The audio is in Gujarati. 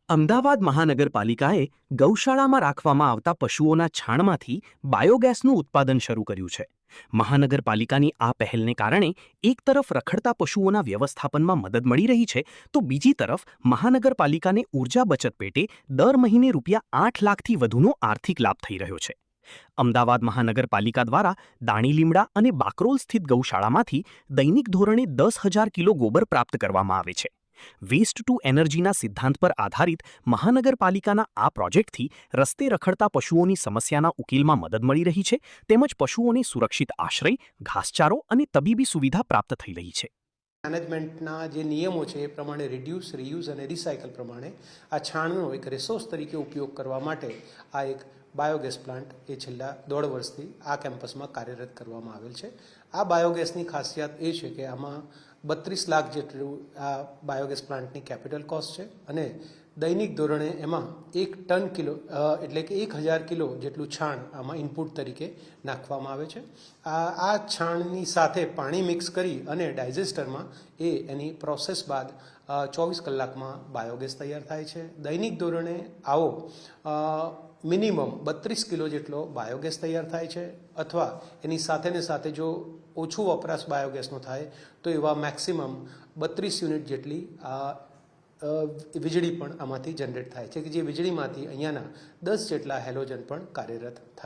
અમદાવાદ મહાનગરપાલિકાએ ગૌશાળામાં રાખવામાં આવતા પશુઓના છાણમાંથી બાયોગેસનું ઉત્પાદન શરૂ કર્યું છે. મહાનગરપાલિકાની આ પહેલને કારણે એક તરફ રખડતા પશુઓના વ્યવસ્થાપનમાં મદદ મળી રહી છે, તો બીજી તરફ મહાનગરપાલિકાને ઊર્જા બચત પેટે દર મહિને ₹8 લાખથી વધુનો આર્થિક લાભ થઈ રહ્યો છે. અમદાવાદ મહાનગરપાલિકા દ્વારા દાણીલીમડા અને બાકરોલ સ્થિત ગૌશાળામાંથી દૈનિક ધોરણે 10,000 કિલો ગોબર પ્રાપ્ત કરવામાં આવે છે. વેસ્ટ ટુ એનર્જીના સિદ્ધાંત પર આધારિત મહાનગરપાલિકાના આ પ્રોજેક્ટથી રસ્તે રખડતા પશુઓની સમસ્યાના ઉકેલમાં મદદ મળી રહી છે, તેમજ પશુઓને સુરક્ષિત આશ્રય, ઘાસચારો અને તબીબી સુવિધા પ્રાપ્ત થઈ રહી છે. મેનેજમેન્ટના જે નિયમો છે એ પ્રમાણે રિડ્યુસ, રીયુઝ અને રિસાયકલ પ્રમાણે આ છાણનો એક રિસોર્સ તરીકે ઉપયોગ કરવા માટે આ એક બાયોગેસ પ્લાન્ટ એ છેલ્લા 1.5 વર્ષથી આ કેમ્પસમાં કાર્યરત કરવામાં આવેલ છે. આ બાયોગેસની ખાસિયત એ છે કે આમાં 32 લાખ જેટલું આ બાયોગેસ પ્લાન્ટની કેપિટલ કોસ્ટ છે અને દૈનિક ધોરણે એમાં 1 ટન કિલો એટલે કે 1,000 કિલો જેટલું છાણ આમાં ઇનપુટ તરીકે નાખવામાં આવે છે. આ છાણની સાથે પાણી મિક્સ કરી અને ડાયજેસ્ટરમાં એની પ્રોસેસ બાદ 24 કલાકમાં બાયોગેસ તૈયાર થાય છે. દૈનિક ધોરણે આવો મિનિમમ 32 કિલો જેટલો બાયોગેસ તૈયાર થાય છે, અથવા એની સાથે જો ઓછું વપરાશ બાયોગેસનો થાય તો એવા મેક્સિમમ 32 યુનિટ જેટલી વીજળી પણ આમાંથી જનરેટ થાય છે, કે જે વીજળીમાંથી અહીંયાના 10 જેટલા હેલોજન પણ કાર્યરત થાય છે.